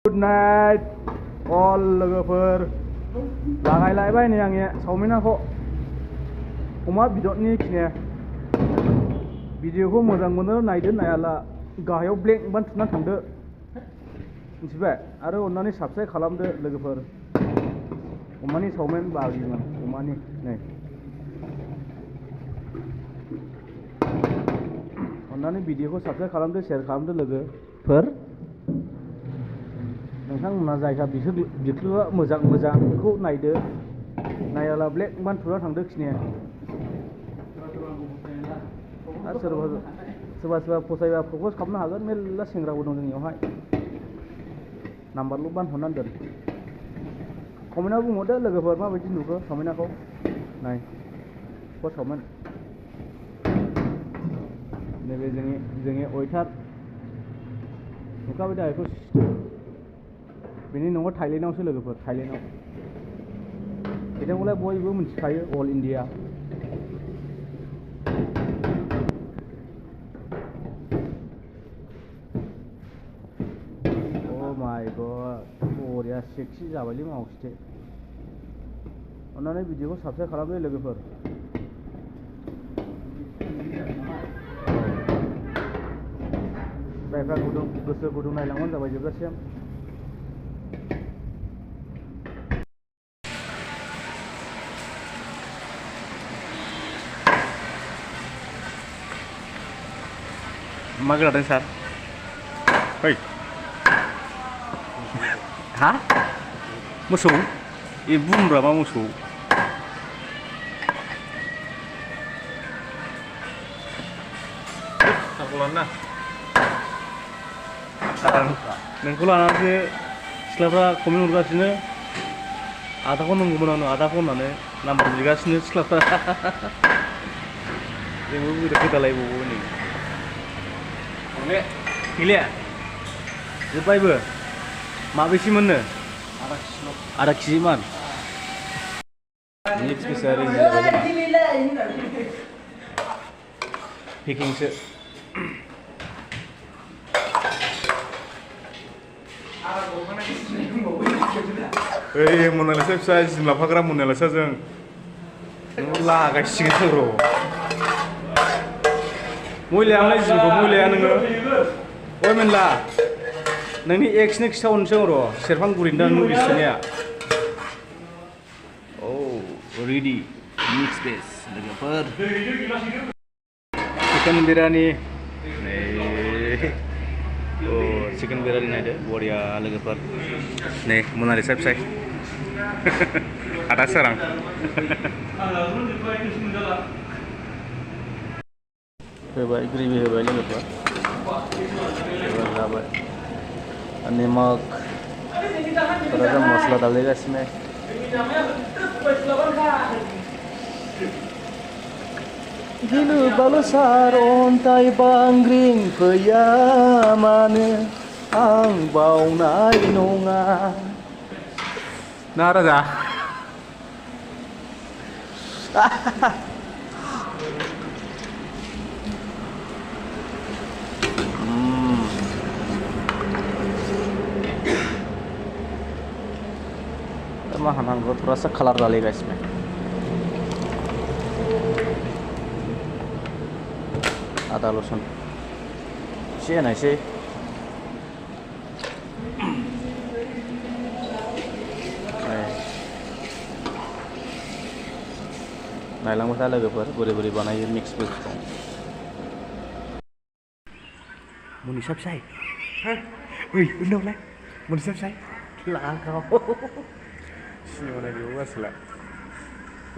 Good night all लोगोफोर लागायलायबाय नै आंनि सावमिनखौ अमा बेदरनि खिने भिडिअखौ मोजां मोनो नायदो नायाला गाहायाव ब्लेक बान थुना थांदो मिथिबाय आरो अन्नानै साबस्क्राइब खालामदो लोगोफोर अमानि सावमिन बागिमोन अमानि नै अन्नानै भिडिअखौ साबस्क्राइब खालामदो शेयार खालामदो लोगोफोर नोंथांमोना जायहा बिख्लोआ मोजां बेखौ नायदो नायाला ब्लेक बान थुना थांदो खिने आरो सोरबा फसायबा प्रपज खालामनो हागोन मेल्ला सेंग्राबो दं जोंनियावहाय नाम्बारल' बानहरनानै दोन कमेन्टआव बुंहरदो लोगोफोर माबायदि नुखो सावमिनखौ नाय पस्ट सावमिन नैबे जोंनि वेटार नुखाबाय दा बेखौ बेनि न'आ थाइलेण्डआवसो लोगोफोर थाइलेण्डआव बिथांखौलाय बयबो मिथिखायो अल इण्डिया माय गड बरिया सेक्सि जाबायलै मावखिथे अन्नानै भिडिअखौ साबस्क्राइब खालामदो लोगोफोर जायफ्रा गोसो गुदुं नायलांबानो जाबाय जोबजासिम मा गोदादों सार फै हा मोसौ ए बुंब्रा मा मोसौ नोंखौ लानानैसो सिख्लाफ्रा कमेन्ट हरगासिनो आदाखौ नांगौमोन आंनो आदाखौ होननानै नाम्बार बिगासिनो सिख्लाफ्रा जोंबो गोदालायबावो नै गैले जोब्बायबो माबेसे मोननो आधा केजि मान मिक्स पिसा रेडि जाबाय जोंना पेकिंसो ओइ मनालिसा फिसा जिम लाफाग्रा मनालिसा जों लागायसिगोन र' मैलायालाय जिमखौ मैलाया नोङो ओइ मेनला नोंनि एक्सनो खिथाहरनोसै र' सेरफांगुरिनि दा नुबिसनिया औ रेडि मिक्स भेज लोगोफोर चिकेन बिरियानि औ चिकेन बिरियानि नायदो बरिया लोगोफोर नै मनालिसा फिसाय आदा सोरां होबाय ग्रेभि होबाय लोगोफोर एबार जाबाय नमक थोड़ा सा मसला डालेगा इसमें गिलु बालु सार अन्थाइ बांग्रिं फैया मानो आं बावनाय नङा ना राजा हमको थोड़ा सा कलर डालेगा इसमें आदा लहसुन एसे होनायसै नायलांबाय था लोगोफोर बोरै बोरै बानायो मिक्स भेजखौ मनिसा फिसाय ओइ उनावलाय मनिसा फिसाय लागाव सिनेमा नायदो आसोला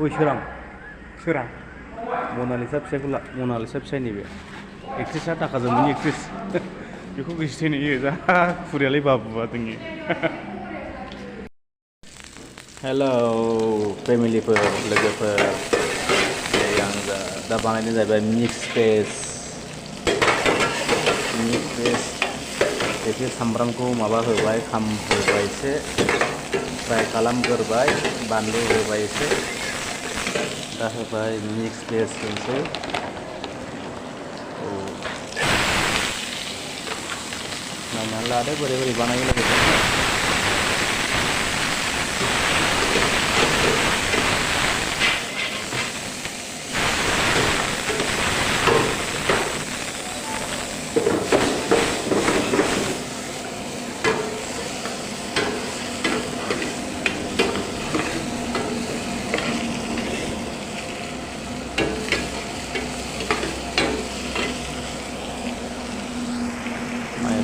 ओइ सोरां मनालिसा फिसायखौ ला मनालिसा फिसायनि बे एक्ट्रिसा थाखा जोंनि एक्ट्रिस बेखौ गोसो थैनो जा खुरियालाय बाबुआ जोंनि हेलौ फेमिलिफोर लोगोफोर आं दा बानायनाय जाहैबाय मिक्स भेज एसे सामब्रामखौ माबा होबाय खामहोबाय एसे फ्राय खालामग्रोबाय बानलु होबाय एसे दा होबाय मिक्स भेज होनोसै नायनानै लादो बोरै बोरै बानायो लोगोफोर।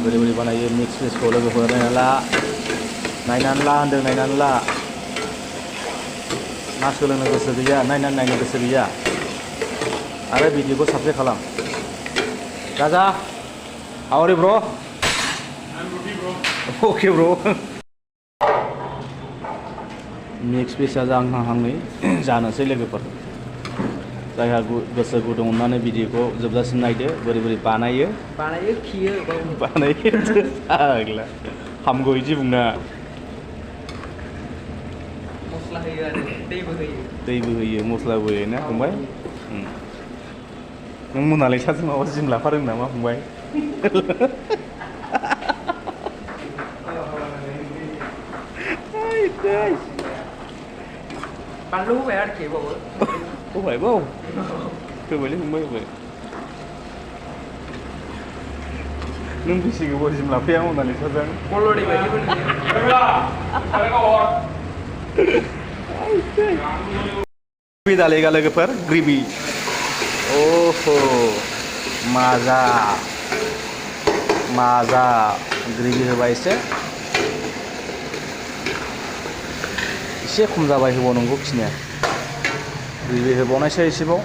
बोरै बोरै बानायो मिक्स भेजखौ लोगोफोर नायनानै ला होनदों, नायनानै ला। ना सोलोंनो गोसो गैया, नायनानै नायनो गोसो गैया आरो भिडिअखौ साबस्क्राइब खालाम। राजा, how are you bro? I'm Rudy bro. Okay bro. Mix भेजआ जाहांहाङै जानोसै लोगोफोर। जायहा गोसो गुदुं अननानै भिडिअखौ जोबजासिम नायदो बोरै बोरै बानायो। खियो बानायो आगला हामगौ बिदि बुंना। मस्ला होयो आरो दैबो होयो मस्लाबो होयो ना फंबाय? नों मनालिसाजों माबा जिम लाफादों नामा फंबाय? बानलु होबाय आरोखि बावो होबाय बाव होबायलै फंबाय होबाय। नों बेसे गोबाव जिम लाफैया मनालिसाजों? अलरेडि बायदिबो ग्रेभि डालेगा लोगोफोर, ग्रेभि। ओहो माजा माजा ग्रेभि होबाय एसे खम जाबाय होबावनांगौ खिनिया। ग्रेभि होबावनायसै एसेबाव।